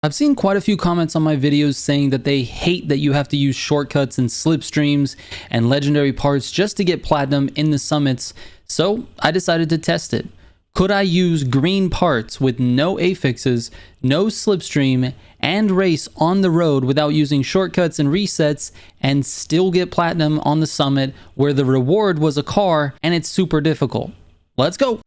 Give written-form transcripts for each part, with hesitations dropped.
I've seen quite a few comments on my videos saying that they hate that you have to use shortcuts and slipstreams and legendary parts just to get platinum in the summits, so I decided to test it. Could I use green parts with no affixes, no slipstream, and race on the road without using shortcuts and resets and still get platinum on the summit where the reward was a car and it's super difficult? Let's go!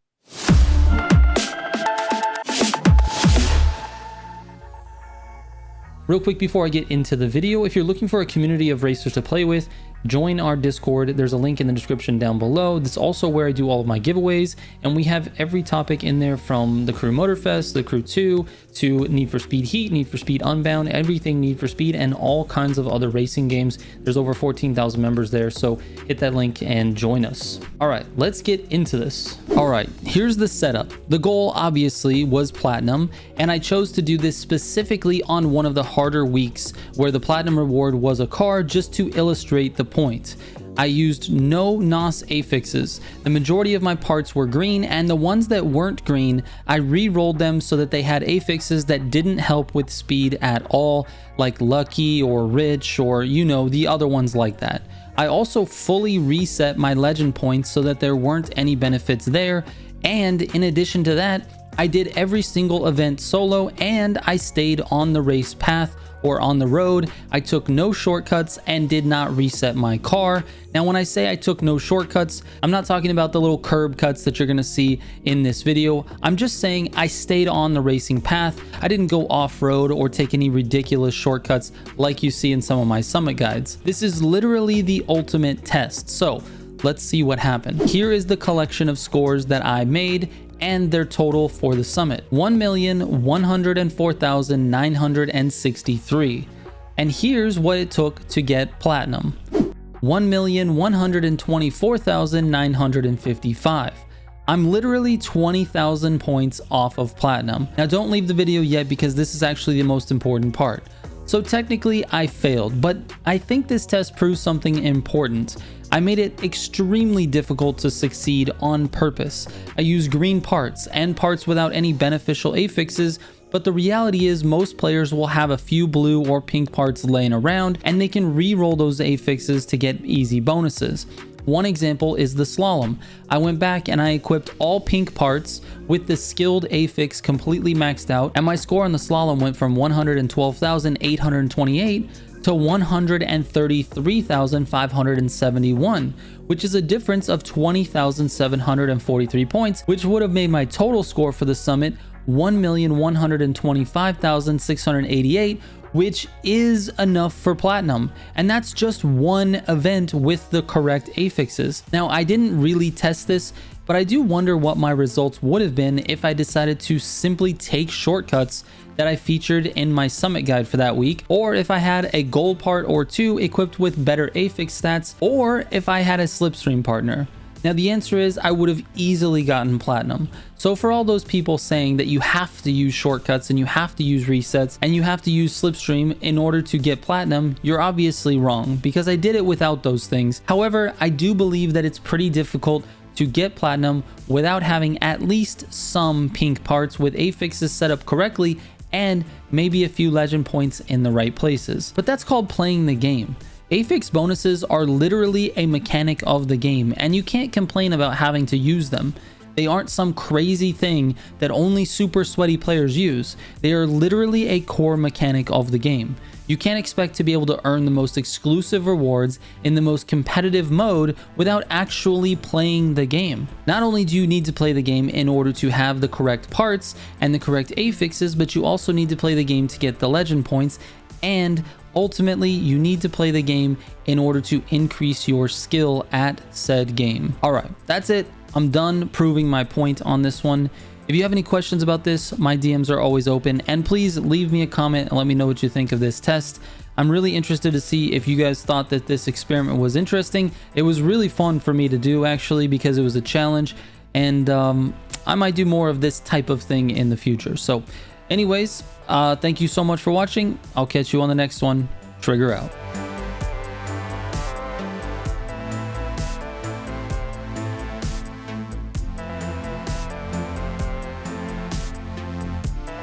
Real quick before I get into the video, if you're looking for a community of racers to play with, join our Discord. There's a link in the description down below. That's also where I do all of my giveaways, and we have every topic in there from the Crew Motorfest, the Crew 2, to Need for Speed Heat, Need for Speed Unbound, everything Need for Speed, and all kinds of other racing games. There's over 14,000 members there, so hit that link and join us. All right, let's get into this. All right, here's the setup. The goal obviously was platinum, and I chose to do this specifically on one of the harder weeks where the platinum reward was a car, just to illustrate the point. I used no NOS affixes. The majority of my parts were green, and the ones that weren't green, I re-rolled them so that they had affixes that didn't help with speed at all, like Lucky or Rich or, you know, the other ones like that. I also fully reset my legend points so that there weren't any benefits there, and in addition to that, I did every single event solo, and I stayed on the race path or on the road. I took no shortcuts and did not reset my car. Now, when I say I took no shortcuts, I'm not talking about the little curb cuts that you're gonna see in this video. I'm just saying I stayed on the racing path. I didn't go off-road or take any ridiculous shortcuts like you see in some of my summit guides. This is literally the ultimate test. So let's see what happened. Here is the collection of scores that I made and their total for the summit: 1,104,963. And here's what it took to get platinum: 1,124,955. I'm literally 20,000 points off of platinum. Now don't leave the video yet, because this is actually the most important part. So technically I failed, but I think this test proves something important. I made it extremely difficult to succeed on purpose. I used green parts and parts without any beneficial affixes, but the reality is most players will have a few blue or pink parts laying around, and they can re-roll those affixes to get easy bonuses. One example is the slalom. I went back and I equipped all pink parts with the skilled affix completely maxed out, and my score on the slalom went from 112,828 to 133,571, which is a difference of 20,743 points, which would have made my total score for the summit 1,125,688, which is enough for platinum. And that's just one event with the correct affixes. Now, I didn't really test this, but I do wonder what my results would have been if I decided to simply take shortcuts that I featured in my summit guide for that week, or if I had a gold part or two equipped with better affix stats, or if I had a slipstream partner. Now the answer is I would have easily gotten platinum. So for all those people saying that you have to use shortcuts and you have to use resets and you have to use slipstream in order to get platinum, you're obviously wrong, because I did it without those things. However, I do believe that it's pretty difficult to get platinum without having at least some pink parts with affixes set up correctly and maybe a few legend points in the right places. But that's called playing the game. Affix bonuses are literally a mechanic of the game, and you can't complain about having to use them. They aren't some crazy thing that only super sweaty players use. They are literally a core mechanic of the game. You can't expect to be able to earn the most exclusive rewards in the most competitive mode without actually playing the game. Not only do you need to play the game in order to have the correct parts and the correct affixes, but you also need to play the game to get the legend points, and ultimately you need to play the game in order to increase your skill at said game. All right, that's it. I'm done proving my point on this one. If you have any questions about this, my DMs are always open, and please leave me a comment and let me know what you think of this test. I'm really interested to see if you guys thought that this experiment was interesting. It was really fun for me to do, actually, because it was a challenge, and I might do more of this type of thing in the future. So anyways, thank you so much for watching. I'll catch you on the next one. Trigger out.